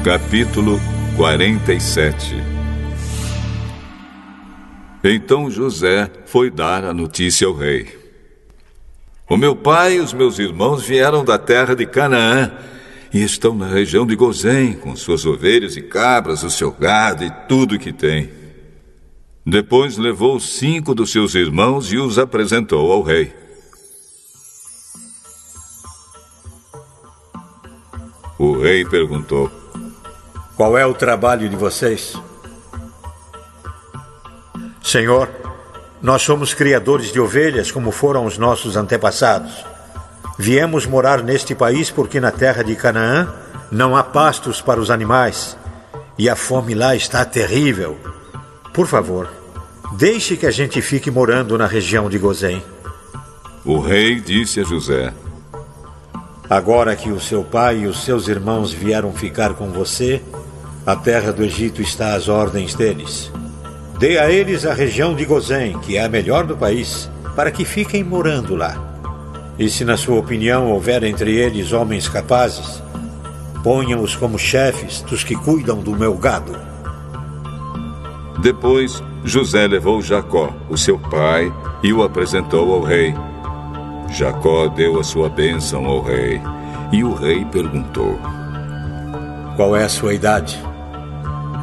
Capítulo 47. Então José foi dar a notícia ao rei. O meu pai e os meus irmãos vieram da terra de Canaã e estão na região de Gozém, com suas ovelhas e cabras, o seu gado e tudo que tem. Depois levou 5 dos seus irmãos e os apresentou ao rei. O rei perguntou: qual é o trabalho de vocês? Senhor, nós somos criadores de ovelhas, como foram os nossos antepassados. Viemos morar neste país porque na terra de Canaã não há pastos para os animais e a fome lá está terrível. Por favor, deixe que a gente fique morando na região de Gozém. O rei disse a José: agora que o seu pai e os seus irmãos vieram ficar com você, a terra do Egito está às ordens deles. Dê a eles a região de Gozém, que é a melhor do país, para que fiquem morando lá. E se na sua opinião houver entre eles homens capazes, ponham-os como chefes dos que cuidam do meu gado. Depois, José levou Jacó, o seu pai, e o apresentou ao rei. Jacó deu a sua bênção ao rei, e o rei perguntou: qual é a sua idade?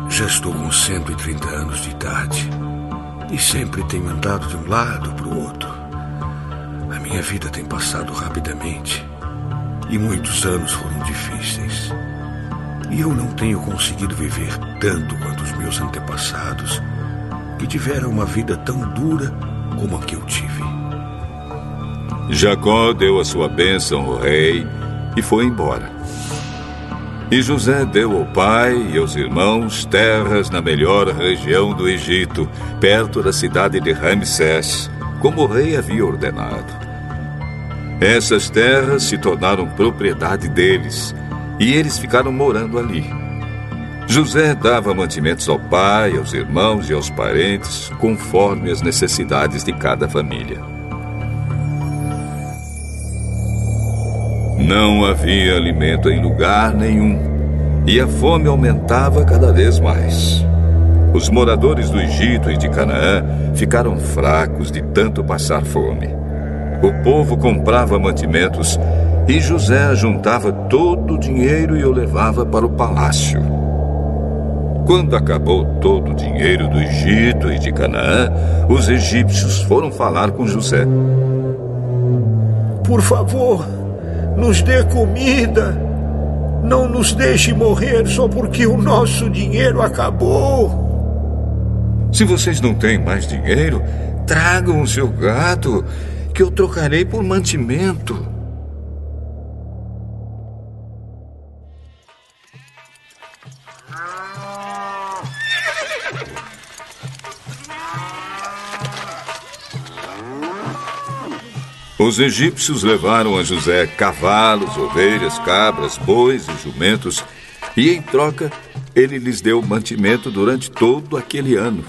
Já estou com 130 anos de idade e sempre tenho andado de um lado para o outro. A minha vida tem passado rapidamente e muitos anos foram difíceis. E eu não tenho conseguido viver tanto quanto os meus antepassados, que tiveram uma vida tão dura como a que eu tive. Jacó deu a sua bênção ao rei e foi embora. E José deu ao pai e aos irmãos terras na melhor região do Egito, perto da cidade de Ramsés, como o rei havia ordenado. Essas terras se tornaram propriedade deles, e eles ficaram morando ali. José dava mantimentos ao pai, aos irmãos e aos parentes, conforme as necessidades de cada família. Não havia alimento em lugar nenhum, e a fome aumentava cada vez mais. Os moradores do Egito e de Canaã ficaram fracos de tanto passar fome. O povo comprava mantimentos e José juntava todo o dinheiro e o levava para o palácio. Quando acabou todo o dinheiro do Egito e de Canaã, os egípcios foram falar com José. Por favor, nos dê comida. Não nos deixe morrer só porque o nosso dinheiro acabou. Se vocês não têm mais dinheiro, tragam o seu gado, que eu trocarei por mantimento. Os egípcios levaram a José cavalos, ovelhas, cabras, bois e jumentos, e em troca ele lhes deu mantimento durante todo aquele ano.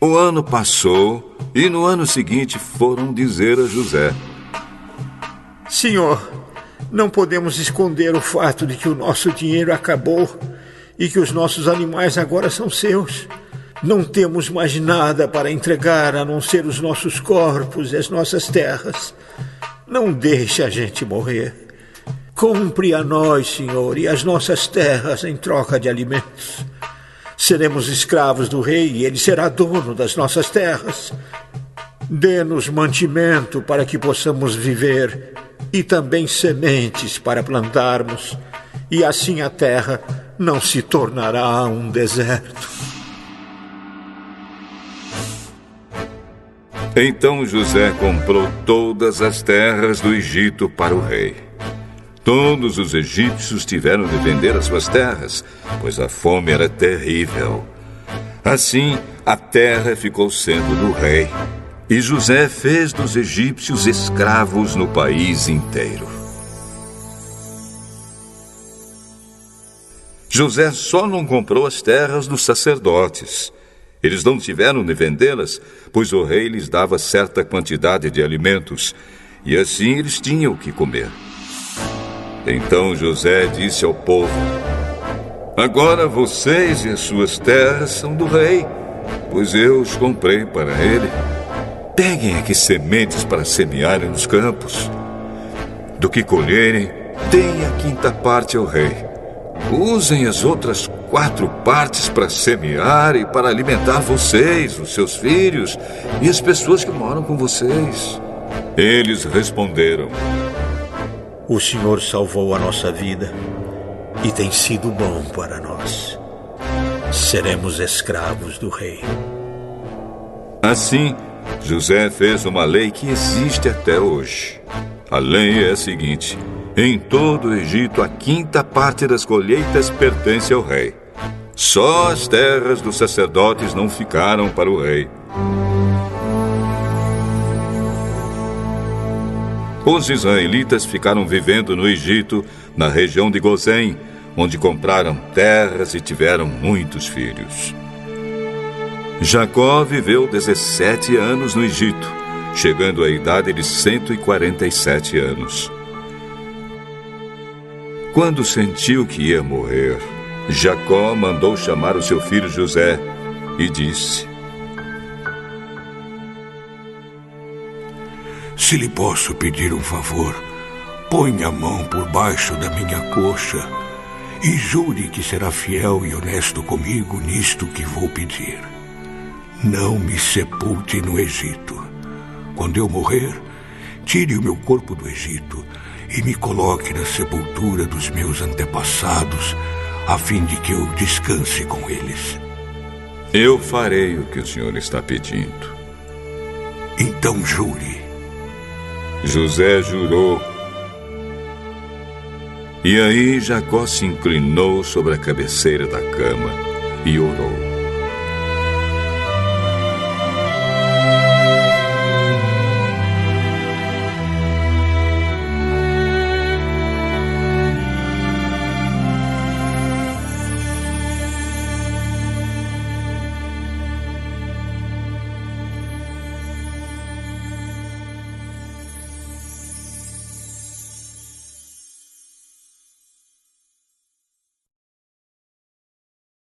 O ano passou e no ano seguinte foram dizer a José: Senhor, não podemos esconder o fato de que o nosso dinheiro acabou e que os nossos animais agora são seus. Não temos mais nada para entregar a não ser os nossos corpos e as nossas terras. Não deixe a gente morrer. Compre a nós, Senhor, e as nossas terras em troca de alimentos. Seremos escravos do rei e ele será dono das nossas terras. Dê-nos mantimento para que possamos viver e também sementes para plantarmos, e assim a terra não se tornará um deserto. Então José comprou todas as terras do Egito para o rei. Todos os egípcios tiveram de vender as suas terras, pois a fome era terrível. Assim, a terra ficou sendo do rei, e José fez dos egípcios escravos no país inteiro. José só não comprou as terras dos sacerdotes. Eles não tiveram de vendê-las, pois o rei lhes dava certa quantidade de alimentos, e assim eles tinham o que comer. Então José disse ao povo: Agora vocês e as suas terras são do rei, pois eu os comprei para ele. Peguem aqui sementes para semearem nos campos. Do que colherem, deem a quinta parte ao rei. Usem as outras 4 partes para semear e para alimentar vocês, os seus filhos e as pessoas que moram com vocês. Eles responderam: O Senhor salvou a nossa vida e tem sido bom para nós. Seremos escravos do rei. Assim, José fez uma lei que existe até hoje. A lei é a seguinte: em todo o Egito, a quinta parte das colheitas pertence ao rei. Só as terras dos sacerdotes não ficaram para o rei. Os israelitas ficaram vivendo no Egito, na região de Gozém, onde compraram terras e tiveram muitos filhos. Jacó viveu 17 anos no Egito, chegando à idade de 147 anos. Quando sentiu que ia morrer, Jacó mandou chamar o seu filho José e disse: Se lhe posso pedir um favor, ponha a mão por baixo da minha coxa e jure que será fiel e honesto comigo nisto que vou pedir. Não me sepulte no Egito. Quando eu morrer, tire o meu corpo do Egito e me coloque na sepultura dos meus antepassados, a fim de que eu descanse com eles. Eu farei o que o senhor está pedindo. Então jure. José jurou. E aí Jacó se inclinou sobre a cabeceira da cama e orou: